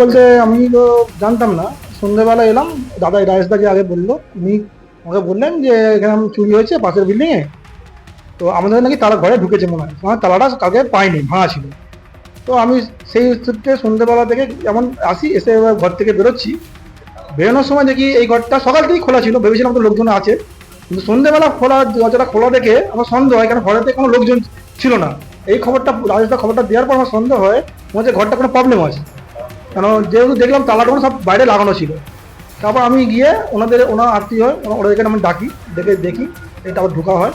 বলতে আমি তো জানতাম না, সন্ধ্যেবেলা এলাম, দাদা রাজেশদা যে আগে বললো, উনি আমাকে বললেন যে এখানে চুরি হয়েছে পাশের বিল্ডিংয়ে। তো আমাদের নাকি তালা ঘরে ঢুকেছে মনে হয়, আমার তালাটা কালকে পাইনি, ভাঙা ছিল। তো আমি সেই সূত্রে সন্ধ্যেবেলা থেকে যেমন আসি, এসে এবার ঘর থেকে বেরোচ্ছি, বেরোনোর সময় দেখি এই ঘরটা সকাল থেকেই খোলা ছিল, ভেবেছিলাম তো লোকজন আছে। কিন্তু সন্ধ্যেবেলা খোলা, দরজাটা খোলা দেখে আমার সন্দেহ হয়, কারণ ঘরেতে কোনো লোকজন ছিল না। এই খবরটা রাজেশদা খবরটা দেওয়ার পর আমার সন্দেহ হয় মনে হচ্ছে ঘরটা কোনো প্রবলেম আছে, কেন যেহেতু দেখলাম তালাটা সব বাইরে লাগানো ছিল। তারপর আমি গিয়ে ওনার আত্মীয় হয়, ওদেরকে আমি ডাকি, দেখি এটা আবার ঢোকা হয়,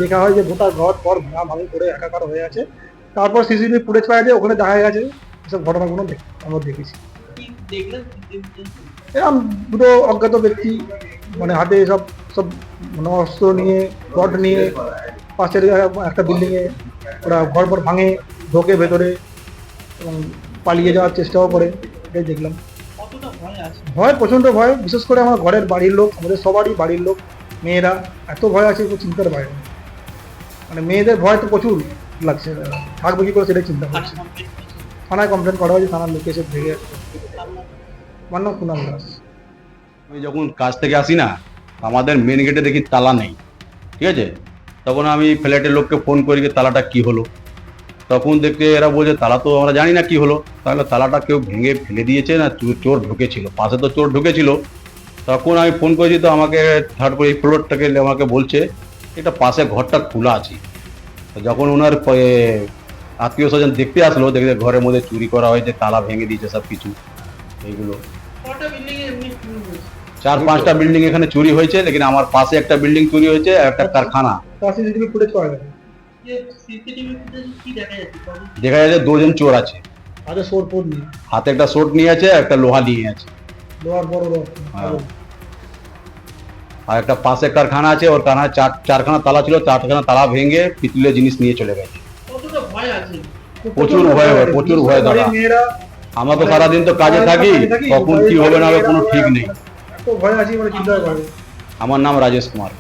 দেখা হয় যে গোটা ঘর পর ভাঙি করে একাকার হয়ে আছে। তারপর সিসিটিভি ফুটেজ পাওয়া যায়, ওখানে দেখা গেছে এসব ঘটনাগুলো আমরা দেখেছি। এরকম দুটো অজ্ঞাত ব্যক্তি, মানে হাতে সব সব মানে অস্ত্র নিয়ে, রড নিয়ে, পাশের একটা বিল্ডিং এ ওরা ঘর ভাঙে, ঢোকে ভেতরে এবং পালিয়ে যাওয়ার চেষ্টাও করে। এটাই দেখলাম। ভয়, প্রচন্ড ভয়, বিশেষ করে আমার ঘরের বাড়ির লোক, আমাদের সবারই বাড়ির লোক, মেয়েরা এত ভয় আছে, খুব চিন্তার বাইরে। মানে মেয়েদের ভয় তো প্রচুর লাগছে, থাকবে কি করে সেটাই চিন্তা করছে। থানায় কমপ্লেন করা হয়েছে, থানার লোক এসে ভেঙে। আমার নাম কুণাল দাস। আমি যখন কাজ থেকে আসি না, আমাদের মেন গেটে দেখি তালা নেই, ঠিক আছে। তখন আমি ফ্ল্যাটের লোককে ফোন করি যে তালাটা কি হলো। তখন দেখতে এরা বলছে তালা তো আমরা জানি না কি হলো, তাহলে তালাটা কেউ ভেঙে ফেলে দিয়েছে না চোর ঢুকেছিল, পাশে তো চোর ঢুকেছিল। তখন আমি ফোন করেছি, তো আমাকে থার্ড এই ফ্লোর থেকে আমাকে বলছে এটা পাশে ঘরটা খোলা আছে। তো যখন ওনার আত্মীয় স্বজন দেখতে আসলো, দেখতে ঘরের মধ্যে চুরি করা হয়েছে, তালা ভেঙে দিয়েছে সব কিছু এইগুলো। 4-5টা বিল্ডিং এখানে চুরি হয়েছে, লেকিন আমার পাশে একটা বিল্ডিং চুরি হয়েছে, একটা কারখানা। সিসিটিভি ফুটেজ পাওয়া গেছে, দেখা যাচ্ছে দুজন চোর আছে, হাতে সোর ফোর নিয়ে, হাতে একটা শোট নিয়ে আছে, একটা লোহা নিয়ে আছে। লোহার বড় রড। হ্যাঁ। আর একটা পাশে কারখানা আছে, ওর কারখানা চারখানা তালা ছিল, চারখানা তালা ভেঙে পিতলের জিনিস নিয়ে চলে গেছে। প্রচুর ভয়, প্রচুর ভয় দাদা। মেয়েরা, আমরা তো সারাদিন তো কাজে থাকি, কখন কি হবে না হবে কোনো ঠিক নেই। এত ভয় আছে, মানে চিন্তা করে। আমার নাম রাজেশ কুমার।